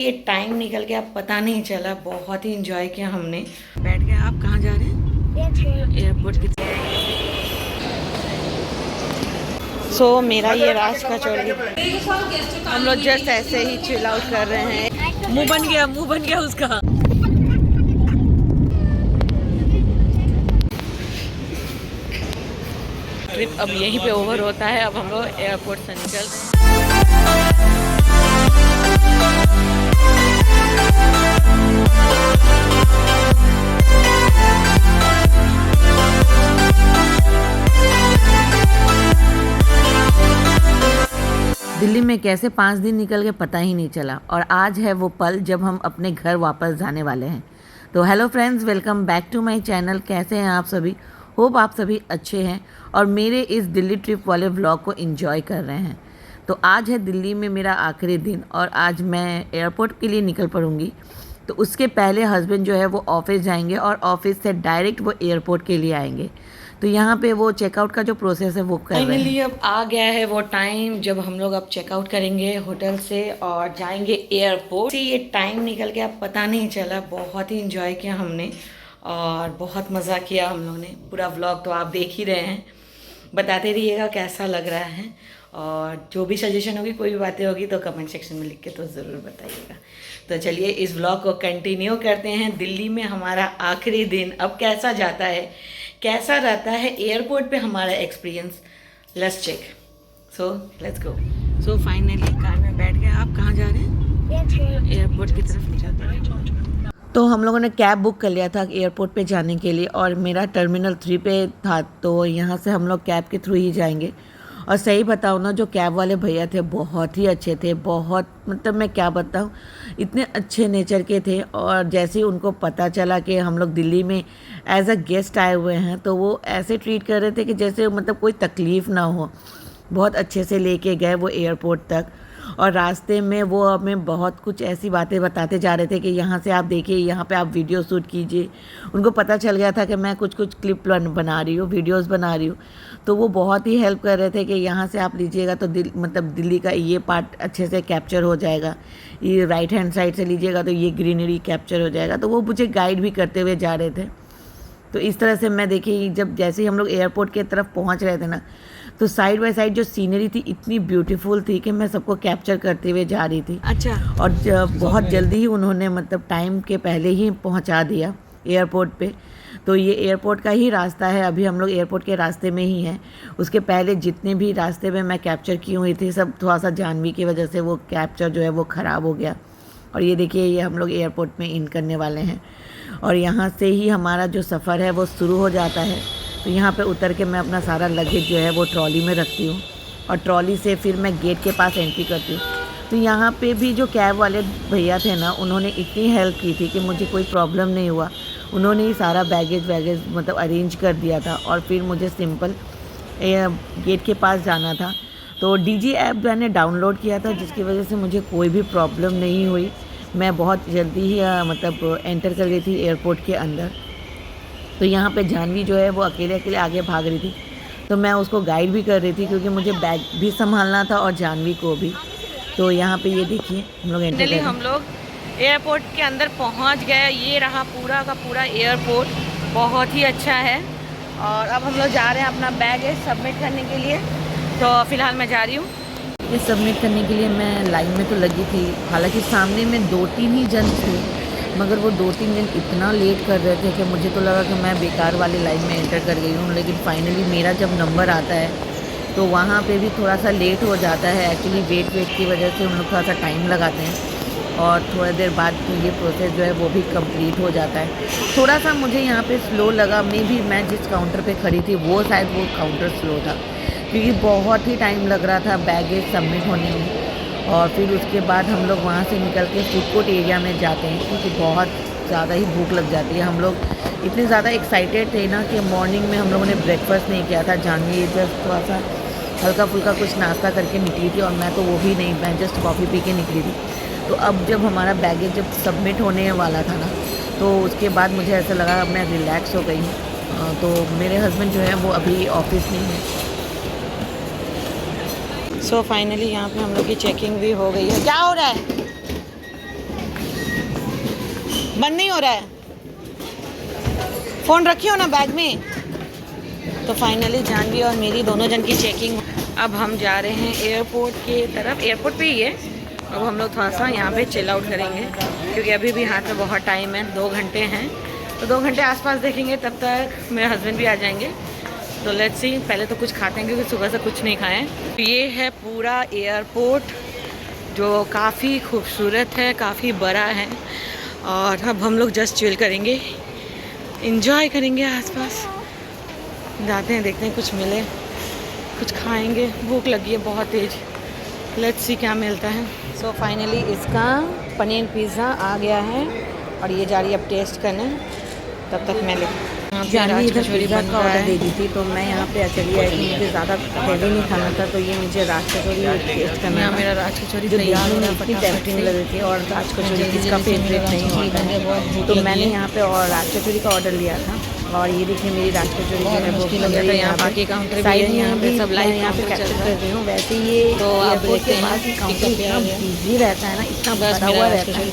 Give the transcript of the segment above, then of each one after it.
ये टाइम निकल गया पता नहीं चला, बहुत ही इंजॉय किया हमने। बैठ गए। आप कहाँ जा रहे हैं? एयरपोर्ट की तरफ। मेरा ये राज का चोरी, हम लोग जस्ट ऐसे ही चिल आउट कर रहे हैं। मुंह बन गया उसका। ट्रिप अब यहीं पे ओवर होता है। अब हम लोग एयरपोर्ट से निकल रहे हैं। दिल्ली में कैसे 5 दिन निकल गए पता ही नहीं चला, और आज है वो पल जब हम अपने घर वापस जाने वाले हैं। तो hello friends, welcome back to my channel. कैसे हैं आप सभी? होप आप सभी अच्छे हैं और मेरे इस दिल्ली ट्रिप वाले व्लॉग को एंजॉय कर रहे हैं। तो आज है दिल्ली में मेरा आखिरी दिन और आज मैं एयरपोर्ट के लिए निकल पड़ूँगी। तो उसके पहले हस्बैंड जो है वो ऑफिस जाएंगे और ऑफिस से डायरेक्ट वो एयरपोर्ट के लिए आएंगे। तो यहाँ पे वो चेकआउट का जो प्रोसेस है वो कर रहे हैं। फाइनली अब आ गया है वो टाइम जब हम लोग अब चेकआउट करेंगे होटल से और जाएंगे एयरपोर्ट। ये टाइम निकल गया पता नहीं चला, बहुत ही इंजॉय किया हमने और बहुत मज़ा किया हम लोगों ने। पूरा व्लॉग तो आप देख ही रहे हैं, बताते रहिएगा कैसा लग रहा है। और जो भी सजेशन होगी, कोई भी बातें होगी तो कमेंट सेक्शन में लिख के तो ज़रूर बताइएगा। तो चलिए इस व्लॉग को कंटिन्यू करते हैं। दिल्ली में हमारा आखिरी दिन अब कैसा जाता है, कैसा रहता है एयरपोर्ट पे हमारा experience, let's check. So let's go. So finally car में बैठ गए। आप कहाँ जा रहे हैं? एयरपोर्ट की तरफ निकलते हैं। तो हम लोगों ने कैब बुक कर लिया था एयरपोर्ट पे जाने के लिए और मेरा टर्मिनल 3 पे था, तो यहाँ से हम लोग कैब के थ्रू ही जाएंगे। और सही बताऊँ ना, जो कैब वाले भैया थे बहुत ही अच्छे थे, बहुत मतलब मैं क्या बताऊँ, इतने अच्छे नेचर के थे। और जैसे ही उनको पता चला कि हम लोग दिल्ली में एज अ गेस्ट आए हुए हैं तो वो ऐसे ट्रीट कर रहे थे कि जैसे मतलब कोई तकलीफ़ ना हो। बहुत अच्छे से लेके गए वो एयरपोर्ट तक और रास्ते में वो हमें बहुत कुछ ऐसी बातें बताते जा रहे थे कि यहाँ से आप देखिए, यहाँ पे आप वीडियो शूट कीजिए। उनको पता चल गया था कि मैं कुछ क्लिप बना रही हूँ, वीडियोस बना रही हूँ। तो वो बहुत ही हेल्प कर रहे थे कि यहाँ से आप लीजिएगा तो मतलब दिल्ली का ये पार्ट अच्छे से कैप्चर हो जाएगा, ये राइट हैंड साइड से लीजिएगा तो ये ग्रीनरी कैप्चर हो जाएगा। तो वो मुझे गाइड भी करते हुए जा रहे थे। तो इस तरह से मैं देखी, जब जैसे ही हम लोग एयरपोर्ट के तरफ पहुँच रहे थे ना, तो साइड बाय साइड जो सीनरी थी इतनी ब्यूटीफुल थी कि मैं सबको कैप्चर करते हुए जा रही थी। अच्छा। और बहुत जल्दी ही उन्होंने मतलब टाइम के पहले ही पहुंचा दिया एयरपोर्ट पे। तो ये एयरपोर्ट का ही रास्ता है, अभी हम लोग एयरपोर्ट के रास्ते में ही हैं। उसके पहले जितने भी रास्ते में मैं कैप्चर की हुई थी सब थोड़ा सा जानवी की वजह से वो कैप्चर जो है वो ख़राब हो गया। और ये देखिए, ये हम लोग एयरपोर्ट में इन करने वाले हैं और यहाँ से ही हमारा जो सफ़र है वो शुरू हो जाता है। तो यहाँ पे उतर के मैं अपना सारा लगेज जो है वो ट्रॉली में रखती हूँ और ट्रॉली से फिर मैं गेट के पास एंट्री करती हूँ। तो यहाँ पे भी जो कैब वाले भैया थे ना, उन्होंने इतनी हेल्प की थी कि मुझे कोई प्रॉब्लम नहीं हुआ। उन्होंने ही सारा बैगेज मतलब अरेंज कर दिया था और फिर मुझे सिंपल गेट के पास जाना था। तो डीजी ऐप मैंने डाउनलोड किया था, जिसकी वजह से मुझे कोई भी प्रॉब्लम नहीं हुई। मैं बहुत जल्दी ही मतलब एंटर कर गई थी एयरपोर्ट के अंदर। तो यहाँ पे जानवी जो है वो अकेले आगे भाग रही थी, तो मैं उसको गाइड भी कर रही थी क्योंकि मुझे बैग भी संभालना था और जानवी को भी। तो यहाँ पे ये देखिए हम लोग एंटर कर, हम लोग एयरपोर्ट के अंदर पहुँच गए। ये रहा पूरा का पूरा एयरपोर्ट, बहुत ही अच्छा है। और अब हम लोग जा रहे हैं अपना बैग सबमिट करने के लिए। तो फ़िलहाल मैं जा रही हूँ ये सबमिट करने के लिए। मैं लाइन में तो लगी थी, हालांकि सामने में 2-3 ही जन थे, मगर वो 2-3 जन इतना लेट कर रहे थे कि मुझे तो लगा कि मैं बेकार वाली लाइन में एंटर कर गई हूँ। लेकिन फाइनली मेरा जब नंबर आता है तो वहाँ पे भी थोड़ा सा लेट हो जाता है। एक्चुअली वेट की वजह से हम लोग थोड़ा सा टाइम लगाते हैं और थोड़ी देर बाद तो ये प्रोसेस जो है वो भी कंप्लीट हो जाता है। थोड़ा सा मुझे यहाँ पे स्लो लगा, मैं जिस काउंटर पे खड़ी थी वो शायद वो काउंटर स्लो था, क्योंकि बहुत ही टाइम लग रहा था बैगेज सबमिट होने में। और फिर उसके बाद हम लोग वहाँ से निकल के फूड कोर्ट एरिया में जाते हैं, क्योंकि बहुत ज़्यादा ही भूख लग जाती है। हम लोग इतने ज़्यादा एक्साइटेड थे ना कि मॉर्निंग में हम लोगों ने ब्रेकफास्ट नहीं किया था। जानवी जस्ट थोड़ा सा हल्का फुल्का कुछ नाश्ता करके निकली थी और मैं तो वो भी नहीं, मैं जस्ट कॉफ़ी पी के निकली थी। तो अब जब हमारा बैगेज जब सबमिट होने वाला था ना, तो उसके बाद मुझे ऐसा लगा मैं रिलैक्स हो गई हूँ। तो मेरे हस्बैंड जो है वो अभी ऑफिस में हैं। सो फाइनली यहाँ पे हम लोग की चेकिंग भी हो गई है। क्या हो रहा है? बंद नहीं हो रहा है, फ़ोन रखी हो ना बैग में। तो फाइनली जानवी और मेरी दोनों जन की चेकिंग। अब हम जा रहे हैं एयरपोर्ट की तरफ। एयरपोर्ट पे ही है। अब हम लोग थोड़ा सा यहाँ पे चिल आउट करेंगे क्योंकि अभी भी हाथ में बहुत टाइम है, 2 घंटे हैं। तो 2 घंटे आसपास देखेंगे, तब तक मेरे हस्बैंड भी आ जाएंगे। तो लेट्स सी, पहले तो कुछ खाते हैं क्योंकि सुबह से कुछ नहीं खाएं। ये है पूरा एयरपोर्ट जो काफ़ी खूबसूरत है, काफ़ी बड़ा है। और अब हम लोग जस्ट चिल करेंगे, इंजॉय करेंगे आसपास। जाते हैं, देखते हैं कुछ मिले, कुछ खाएंगे। भूख लगी है बहुत तेज़। लेट्स सी क्या मिलता है। सो फाइनली इसका पनीर पिज़्ज़ा आ गया है और ये जा रही है अब टेस्ट करने। तब तक मैं जानवी इधर पिज़्ज़ा का ऑर्डर दे दी थी, तो मैं यहाँ पे चली आई थी। मुझे ज़्यादा हैवी नहीं खाना था, तो ये मुझे राज कचौरी टेस्ट करना है। मेरा राज कचौरी जो देखने में इतनी टेस्टिंग लग रही थी और राज कचौरी किसका फेवरेट नहीं होता है, तो मैंने यहाँ पे और राज कचौरी का ऑर्डर लिया था। और ये देखिए मेरी राज कचौरी जो है वो है। यहाँ बाकी काउंटर साइड में यहाँ पे सब लाइव यहाँ पे कैप्चर कर रही हूँ। वैसे ये तो एयरपोर्ट के पास ही काउंटर इतना बिजी रहता है ना, इतना भरा हुआ रहता है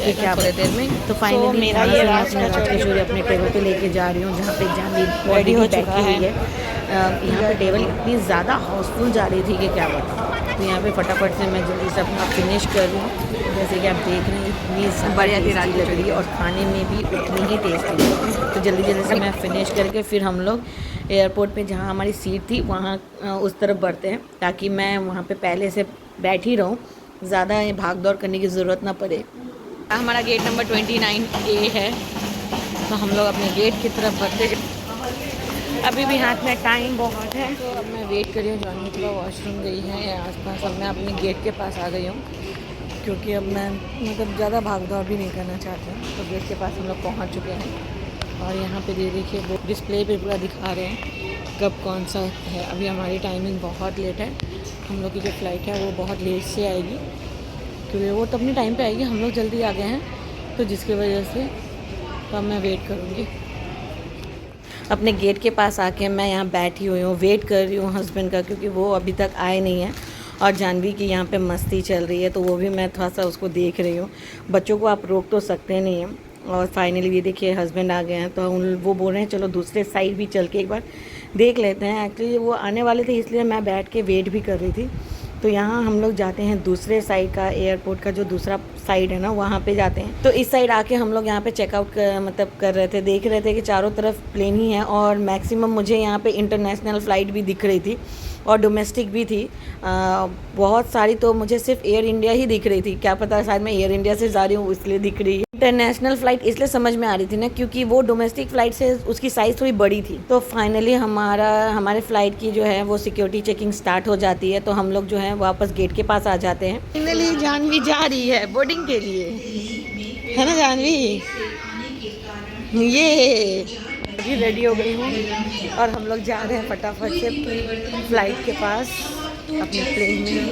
कि क्या थोड़ी देर में। तो फाइनली मेरा ये राज कचौरी अपने टेबल पे लेके जा रही हूँ, जहाँ पे जानवी रेडी हो चुका है। यहाँ पे टेबल इतनी ज़्यादा हाउसफुल जा रही थी कि क्या बताऊँ। तो यहाँ पे फटाफट से मैं जल्दी से अपना फिनिश कर रही हूँ। जैसे कि आप देख रहे हैं इतनी बढ़िया टेस्टी लग रही है और खाने में भी उतनी ही टेस्टी है। तो जल्दी जल्दी से मैं फिनिश करके फिर हम लोग एयरपोर्ट पे जहाँ हमारी सीट थी वहाँ उस तरफ बढ़ते हैं, ताकि मैं वहाँ पे पहले से बैठ ही रहूँ, ज़्यादा भाग दौड़ करने की ज़रूरत ना पड़े। हमारा गेट नंबर 29A है, तो हम लोग अपने गेट की तरफ बढ़ते। अभी भी हाथ में टाइम बहुत है, तो अब मैं वेट कर रही हूँ। जानवी थोड़ा वॉशरूम गई है आसपास। अब मैं अपने गेट के पास आ गई हूँ क्योंकि अब मैं मतलब ज़्यादा भाग दौड़ भी नहीं करना चाहती हूँ। तो गेट के पास हम लोग पहुँच चुके हैं और यहाँ पे देखिए वो डिस्प्ले पे पूरा दिखा रहे हैं कब कौन सा है। अभी हमारी टाइमिंग बहुत लेट है। हम लोग की जो फ़्लाइट है वो बहुत लेट से आएगी क्योंकि वो तो अपने टाइम पे आएगी। हम लोग जल्दी आ गए हैं, तो जिसकी वजह से तो मैं वेट करूँगी। अपने गेट के पास आके मैं यहाँ बैठी हुई हूँ, वेट कर रही हूँ हस्बैंड का, क्योंकि वो अभी तक आए नहीं हैं। और जानवी की यहाँ पे मस्ती चल रही है, तो वो भी मैं थोड़ा सा उसको देख रही हूँ। बच्चों को आप रोक तो सकते नहीं हैं। और फाइनली ये देखिए हस्बैंड आ गए हैं, तो वो बोल रहे हैं चलो दूसरे साइड भी चल के एक बार देख लेते हैं। एक्चुअली वो आने वाले थे, इसलिए मैं बैठ के वेट भी कर रही थी। तो यहाँ हम लोग जाते हैं दूसरे साइड का, एयरपोर्ट का जो दूसरा साइड है ना, वहाँ पे जाते हैं। तो इस साइड आके हम लोग यहाँ पे चेकआउट कर रहे थे, देख रहे थे कि चारों तरफ प्लेन ही है। और मैक्सिमम मुझे यहाँ पे इंटरनेशनल फ़्लाइट भी दिख रही थी और डोमेस्टिक भी थी बहुत सारी। तो मुझे सिर्फ एयर इंडिया ही दिख रही थी, क्या पता शायद मैं एयर इंडिया से जा रही हूँ इसलिए दिख रही है। इंटरनेशनल फ़्लाइट इसलिए समझ में आ रही थी ना, क्योंकि वो डोमेस्टिक फ़्लाइट से उसकी साइज़ थोड़ी बड़ी थी। तो फाइनली हमारे फ़्लाइट की जो है वो सिक्योरिटी चेकिंग स्टार्ट हो जाती है, तो हम लोग जो है वापस गेट के पास आ जाते हैं। फाइनली जानवी जा रही है बोर्डिंग के लिए, है ना जानवी? ये अभी रेडी हो गई हूँ और हम लोग जा रहे हैं फटाफट से फ़्लाइट के पास अपने प्लेन में,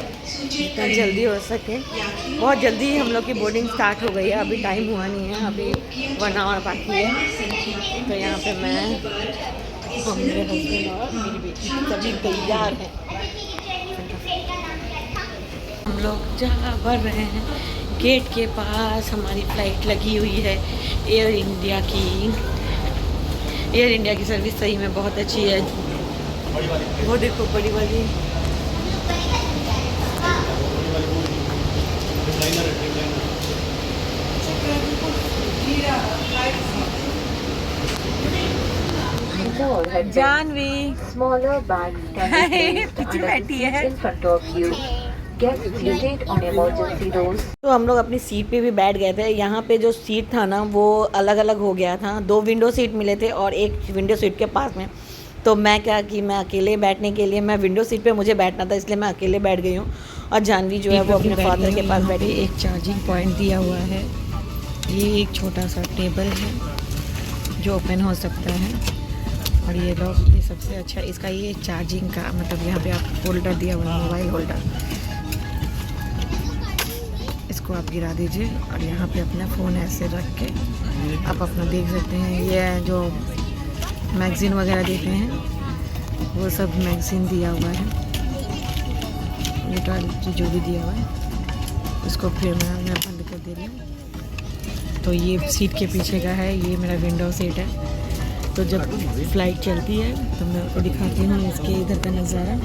जितना जल्दी हो सके। बहुत जल्दी हम लोग की बोर्डिंग स्टार्ट हो गई है, अभी टाइम हुआ नहीं है, अभी 1 आवर बाकी है। तो यहाँ पे मैं, मेरे हस्बैंड और मेरी बेटी सभी तैयार हैं। हम लोग जहाँ बढ़ रहे हैं गेट के पास, हमारी फ़्लाइट लगी हुई है एयर इंडिया की। एयर इंडिया की सर्विस सही में बहुत अच्छी है। वो देखो बड़ी वाली Janvi Smaller bags can be placed under the seats in front of you. Get seated on emergency doors. तो हम लोग अपनी सीट पे भी बैठ गए थे। यहाँ पे जो सीट था ना वो अलग अलग हो गया था, 2 विंडो सीट मिले थे और एक विंडो सीट के पास में। तो मैं क्या कि मैं अकेले बैठने के लिए, मैं विंडो सीट पे मुझे बैठना था, इसलिए मैं अकेले बैठ गई हूँ। और जानवी जो है वो अपने फादर के पास बैठी। एक चार्जिंग पॉइंट दिया हुआ है, ये एक छोटा सा टेबल है जो ओपन हो सकता है। और ये लोग, ये सबसे अच्छा इसका ये चार्जिंग का मतलब यहाँ पे आप होल्डर दिया हुआ है, मोबाइल होल्डर, इसको आप गिरा दीजिए और यहाँ पे अपना फ़ोन ऐसे रख के आप अपना देख सकते हैं। ये जो मैगज़ीन वगैरह देते हैं वो सब मैगज़ीन दिया हुआ है, ये जो भी दिया हुआ है उसको फिर मैं बंद कर दे रही हूँ। तो ये सीट के पीछे का है, ये मेरा विंडो सीट है। तो जब फ्लाइट चलती है तो मैं आपको दिखाती हूँ इसके इधर का नज़ारा।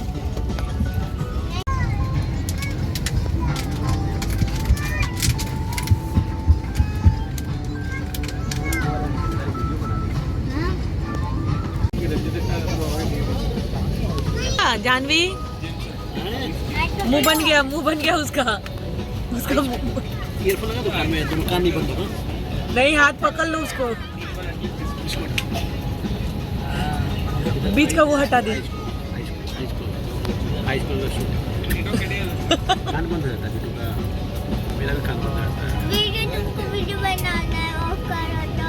जानवी मुंह बन गया उसका ईयरफोन लगा दुकान में, दुकान नहीं बंद होगा। नहीं, हाथ पकड़ लो उसको, बीच का वो हटा दे। कान बंद हो जाता है वीडियो का, मेरा भी कान बंद हो जाता है। वीडियो बनाना है, ऑफ करो तो।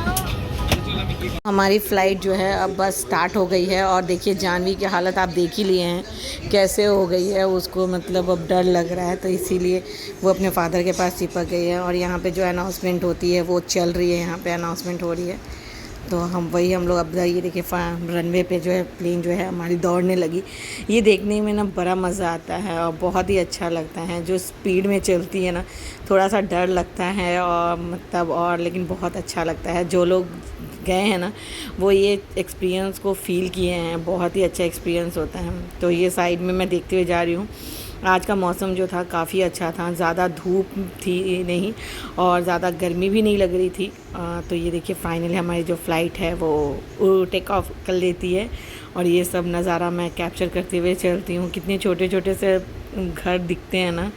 हमारी फ़्लाइट जो है अब बस स्टार्ट हो गई है और देखिए जानवी की हालत आप देख ही लिए हैं कैसे हो गई है। उसको मतलब अब डर लग रहा है, तो इसीलिए वो अपने फादर के पास चिपक गई है। और यहाँ पे जो अनाउंसमेंट होती है वो चल रही है, यहाँ पे अनाउंसमेंट हो रही है। तो हम लोग अब ये देखिए रनवे पे जो है प्लेन जो है हमारी दौड़ने लगी। ये देखने में ना बड़ा मज़ा आता है और बहुत ही अच्छा लगता है। जो स्पीड में चलती है ना, थोड़ा सा डर लगता है और मतलब और लेकिन बहुत अच्छा लगता है। जो लोग गए हैं ना वो ये एक्सपीरियंस को फ़ील किए हैं, बहुत ही अच्छा एक्सपीरियंस होता है। तो ये साइड में मैं देखते हुए जा रही हूँ। आज का मौसम जो था काफ़ी अच्छा था, ज़्यादा धूप थी नहीं और ज़्यादा गर्मी भी नहीं लग रही थी। तो ये देखिए फाइनली हमारी जो फ़्लाइट है वो टेक ऑफ कर लेती है और ये सब नज़ारा मैं कैप्चर करते हुए चलती हूँ। कितने छोटे छोटे से घर दिखते हैं ना,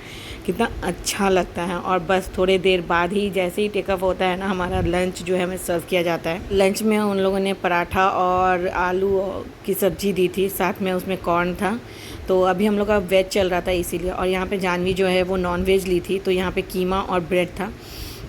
कितना अच्छा लगता है। और बस थोड़ी देर बाद ही जैसे ही टेक ऑफ होता है ना, हमारा लंच जो है हमें सर्व किया जाता है। लंच में उन लोगों ने पराठा और आलू की सब्ज़ी दी थी, साथ में उसमें कॉर्न था। तो अभी हम लोग का वेज चल रहा था इसीलिए। और यहाँ पे जानवी जो है वो नॉन वेज ली थी, तो यहाँ पे कीमा और ब्रेड था।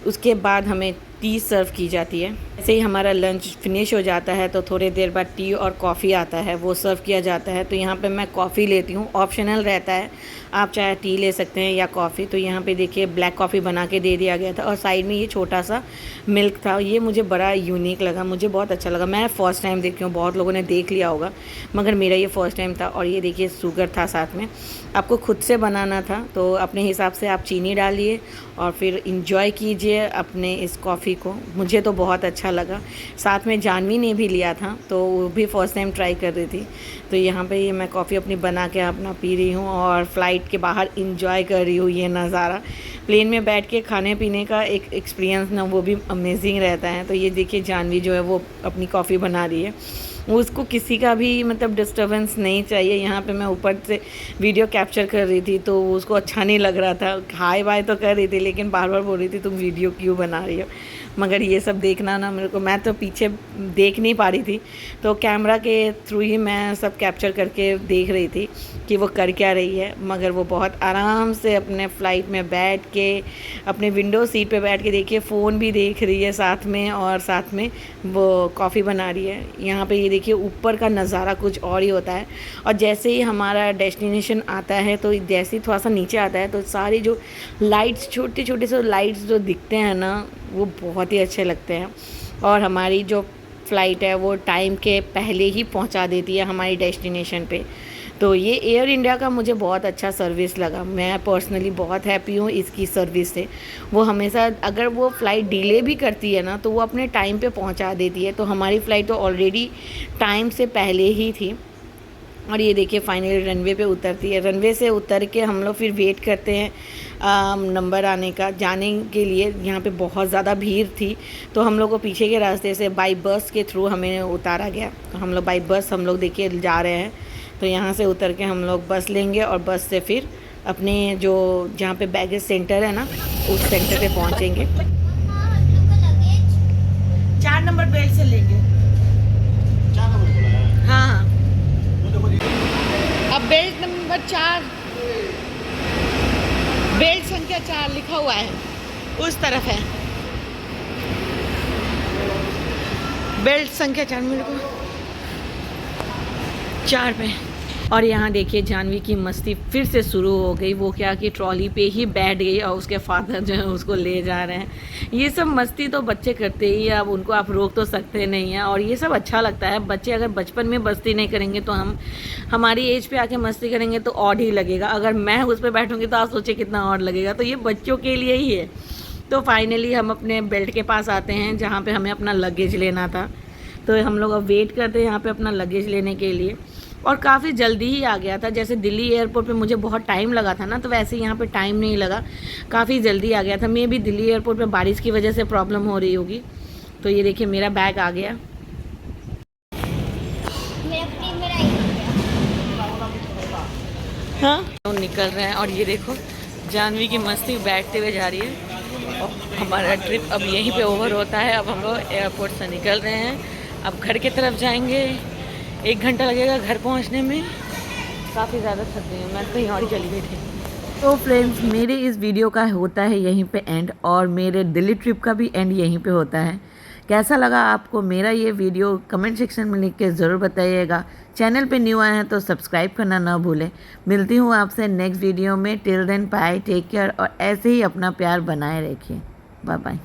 उसके बाद हमें टी सर्व की जाती है। ऐसे ही हमारा लंच फिनिश हो जाता है तो थोड़ी देर बाद टी और कॉफ़ी आता है, वो सर्व किया जाता है। तो यहाँ पे मैं कॉफ़ी लेती हूँ, ऑप्शनल रहता है, आप चाहे टी ले सकते हैं या कॉफ़ी। तो यहाँ पे देखिए ब्लैक कॉफ़ी बना के दे दिया गया था और साइड में ये छोटा सा मिल्क था। ये मुझे बड़ा यूनिक लगा, मुझे बहुत अच्छा लगा। मैं फ़र्स्ट टाइम देखी हूँ, बहुत लोगों ने देख लिया होगा मगर मेरा ये फ़र्स्ट टाइम था। और ये देखिए शुगर था साथ में, आपको खुद से बनाना था तो अपने हिसाब से आप चीनी डालिए और फिर इंजॉय कीजिए अपने इस कॉफ़ी को। मुझे तो बहुत अच्छा लगा। साथ में जानवी ने भी लिया था तो वो भी फ़र्स्ट टाइम ट्राई कर रही थी। तो यहाँ पे ये मैं कॉफ़ी अपनी बना के अपना पी रही हूँ और फ़्लाइट के बाहर इंजॉय कर रही हूँ ये नज़ारा। प्लेन में बैठ के खाने पीने का एक एक्सपीरियंस ना वो भी अमेजिंग रहता है। तो ये देखिए जानवी जो है वो अपनी कॉफ़ी बना रही है, उसको किसी का भी मतलब डिस्टर्बेंस नहीं चाहिए। यहाँ पे मैं ऊपर से वीडियो कैप्चर कर रही थी तो उसको अच्छा नहीं लग रहा था। हाय बाय तो कर रही थी लेकिन बार बार बोल रही थी तुम वीडियो क्यों बना रही हो। मगर ये सब देखना ना मेरे को, मैं तो पीछे देख नहीं पा रही थी तो कैमरा के थ्रू ही मैं सब कैप्चर करके देख रही थी कि वो कर क्या रही है। मगर वो बहुत आराम से अपने फ़्लाइट में बैठ के अपने विंडो सीट पे बैठ के देखिए फ़ोन भी देख रही है साथ में और साथ में वो कॉफ़ी बना रही है। यहाँ पे ये देखिए ऊपर का नज़ारा कुछ और ही होता है। और जैसे ही हमारा डेस्टिनेशन आता है तो जैसे ही थोड़ा सा नीचे आता है तो सारी जो लाइट्स, छोटे छोटे से लाइट्स जो दिखते हैं ना वो बहुत ही अच्छे लगते हैं। और हमारी जो फ़्लाइट है वो टाइम के पहले ही पहुंचा देती है हमारी डेस्टिनेशन पे। तो ये एयर इंडिया का मुझे बहुत अच्छा सर्विस लगा। मैं पर्सनली बहुत हैप्पी हूँ इसकी सर्विस से। वो हमेशा अगर वो फ़्लाइट डिले भी करती है ना तो वो अपने टाइम पे पहुंचा देती है। तो हमारी फ़्लाइट तो ऑलरेडी टाइम से पहले ही थी। और ये देखिए फाइनली रनवे पे उतरती है। रनवे से उतर के हम लोग फिर वेट करते हैं नंबर आने का, जाने के लिए। यहाँ पे बहुत ज़्यादा भीड़ थी तो हम लोग को पीछे के रास्ते से बाई बस के थ्रू हमें उतारा गया। तो हम लोग बाई बस हम लोग देखिए जा रहे हैं। तो यहाँ से उतर के हम लोग बस लेंगे और बस से फिर अपने जो जहाँ पे बैगेज सेंटर है ना उस सेंटर पे पहुँचेंगे। 4 नंबर बेल्ट से लेंगे। हाँ अब बेल्ट नंबर 4, बेल्ट संख्या 4 लिखा हुआ है, उस तरफ है बेल्ट संख्या 4, मेरे को 4 पे। और यहाँ देखिए जानवी की मस्ती फिर से शुरू हो गई। वो क्या कि ट्रॉली पे ही बैठ गई और उसके फादर जो है उसको ले जा रहे हैं। ये सब मस्ती तो बच्चे करते ही हैं, अब उनको आप रोक तो सकते नहीं हैं। और ये सब अच्छा लगता है। बच्चे अगर बचपन में मस्ती नहीं करेंगे तो हम हमारी एज पे आके मस्ती करेंगे तो और ही लगेगा। अगर मैं उस पर बैठूंगी तो आप सोचिए कितना और लगेगा। तो ये बच्चों के लिए ही है। तो फाइनली हम अपने बेल्ट के पास आते हैं जहाँ पे हमें अपना लगेज लेना था। तो हम लोग अब वेट करते हैं यहाँ पे अपना लगेज लेने के लिए, और काफ़ी जल्दी ही आ गया था। जैसे दिल्ली एयरपोर्ट पे मुझे बहुत टाइम लगा था ना, तो वैसे यहाँ पे टाइम नहीं लगा, काफ़ी जल्दी आ गया था। मे भी दिल्ली एयरपोर्ट पे बारिश की वजह से प्रॉब्लम हो रही होगी। तो ये देखिए मेरा बैग आ गया। हाँ, तो निकल रहे हैं और ये देखो जानवी की मस्ती बैठते हुए जा रही है। और हमारा ट्रिप अब यहीं पे ओवर होता है। अब हम लोग एयरपोर्ट से निकल रहे हैं, अब घर की तरफ जाएंगे। 1 घंटा लगेगा घर पहुंचने में। काफ़ी ज़्यादा थक गई हूँ, मैं कहीं और ही चली गई थी। तो फ्रेंड्स, मेरे इस वीडियो का होता है यहीं पे एंड, और मेरे दिल्ली ट्रिप का भी एंड यहीं पे होता है। कैसा लगा आपको मेरा ये वीडियो कमेंट सेक्शन में लिख के ज़रूर बताइएगा। चैनल पे न्यू आए हैं तो सब्सक्राइब करना ना भूलें। मिलती हूँ आपसे नेक्स्ट वीडियो में। Till then bye, take care, और ऐसे ही अपना प्यार बनाए रखिए। Bye bye.